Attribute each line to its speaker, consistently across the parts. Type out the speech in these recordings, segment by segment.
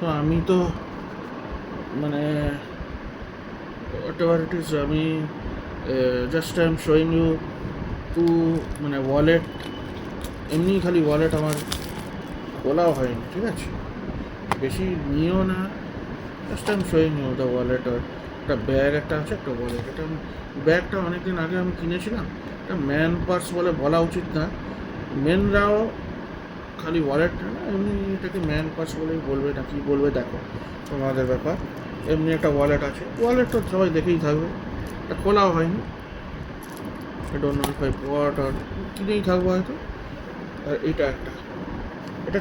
Speaker 1: তো আমি তো মানে whatever it is, আমি just I am showing you to মানে ওয়ালেট, এমনি খালি ওয়ালেট আমার খোলাও হয়নি, ঠিক আছে, বেশি নিও না, just I am showing you the wallet. আর একটা ব্যাগ একটা আছে, একটা ওয়ালেট। এটা ব্যাগটা অনেকদিন আগে আমি কিনেছিলাম, এটা ম্যান পার্স বলে বলা উচিত না, মেনরাও খালি ওয়ালেটটা না, এমনি এটাকে ম্যান পার্স বলেই বলবে না কি বলবে দেখো তোমাদের ব্যাপার। এমনি একটা ওয়ালেট আছে, ওয়ালেট তো সবাই দেখেই থাকবে, এটা খোলাও হয়নি, I don't know if I bought আর কিনেই থাকবো হয়তো। আর এটা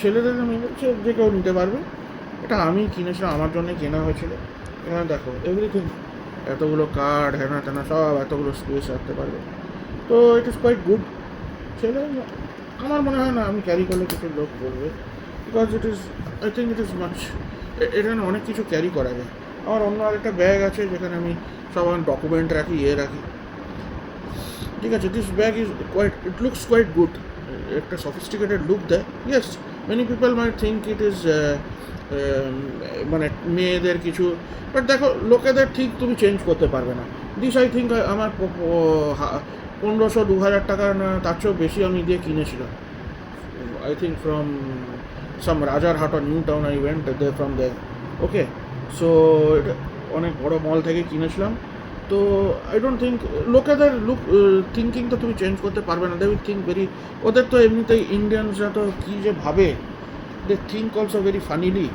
Speaker 1: ছেলেদের আমি বলছি, যে কেউ নিতে পারবে, এটা আমি কিনেছিলাম, আমার জন্য কেনা হয়েছিল। এখানে দেখো এভরিথিং, এতগুলো কার্ড হ্যানা ত্যানা সব, এতগুলো স্পেস রাখতে পারবে, তো ইট ইজ কোয়াইট গুড। ছেলে আমার মনে হয় না আমি ক্যারি করলে কিছু লোক বলবে, because it is, I think it is much, এখানে অনেক কিছু ক্যারি করা যায়। আমার অন্য আরেকটা ব্যাগ আছে যেখানে আমি সব আমার ডকুমেন্ট রাখি, রাখি, ঠিক আছে। This bag is quite, it looks quite good, একটা সফিস্টিকেটেড লুক দেয়। Yes, many people may think it is মানে মেয়েদের কিছু, বাট দেখো লোকেদের ঠিক তুমি চেঞ্জ করতে পারবে না। দিস আই থিঙ্ক আমার 1500-2000 টাকা না তার চেয়েও বেশি আমি দিয়ে কিনেছিলাম, I think from some Rajarhat or New Town, I went there from there, okay. So এটা অনেক বড় মল থেকে কিনেছিলাম। তো আই ডোন্ট থিঙ্ক লোকেদের থিঙ্কিং তো তুমি চেঞ্জ করতে পারবে না, দে উইল থিঙ্ক ভেরি, ওদের তো এমনিতেই ইন্ডিয়ানসরা তো কী যে ভাবে, they think also very funnily,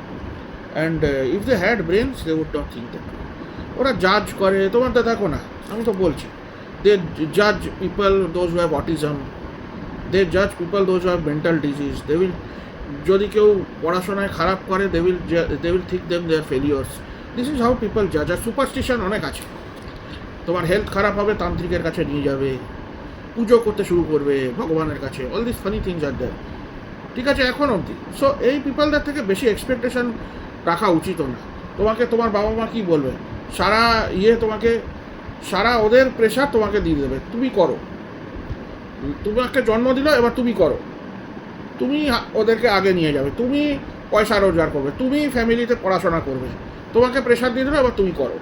Speaker 1: and if they had brains they would not think that. ওরা জাজ করে, তোমার তো দেখো না, আমি তো বলছি, দে জাজ people those who have autism, they জাজ people those who have mental disease, they will, যদি কেউ পড়াশোনায় খারাপ করে they will think them they are failures, this is how people জাজ। আর সুপারস্টিশন অনেক আছে, তোমার হেলথ খারাপ হবে তান্ত্রিকের কাছে নিয়ে যাবে, পুজো করতে শুরু করবে ভগবানের কাছে, all this funny things are দেয়ার, ঠিক আছে, এখন অবধি। সো এই পিপলদের থেকে বেশি এক্সপেকটেশন রাখা উচিত না। তোমাকে তোমার বাবা মা কী বলবে, সারা তোমাকে, সারা ওদের প্রেশার তোমাকে দিয়ে দেবে, তুমি করো, তোমাকে জন্ম দিল, এবার তুমি করো, তুমি ওদেরকে আগে নিয়ে যাবে, তুমি পয়সা রোজগার করবে, তুমি ফ্যামিলিতে পড়াশোনা করবে, তোমাকে প্রেশার দিয়ে দেবে, এবার তুমি করো,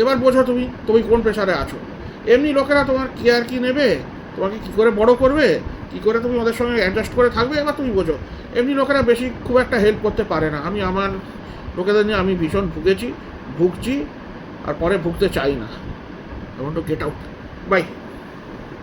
Speaker 1: এবার বোঝো তুমি কোন প্রেশারে আছো। এমনি লোকেরা তোমার কেয়ার কি নেবে, তোমাকে কী করে বড় করবে, কী করে তুমি ওদের সঙ্গে অ্যাডজাস্ট করে থাকবে, এবার তুমি বোঝো। এমনি লোকেরা বেশি খুব একটা হেল্প করতে পারে না। আমি আমার লোকেদের নিয়ে আমি ভীষণ ভুগছি, আর পরে ভুগতে চাই না। I want to get out. Bye.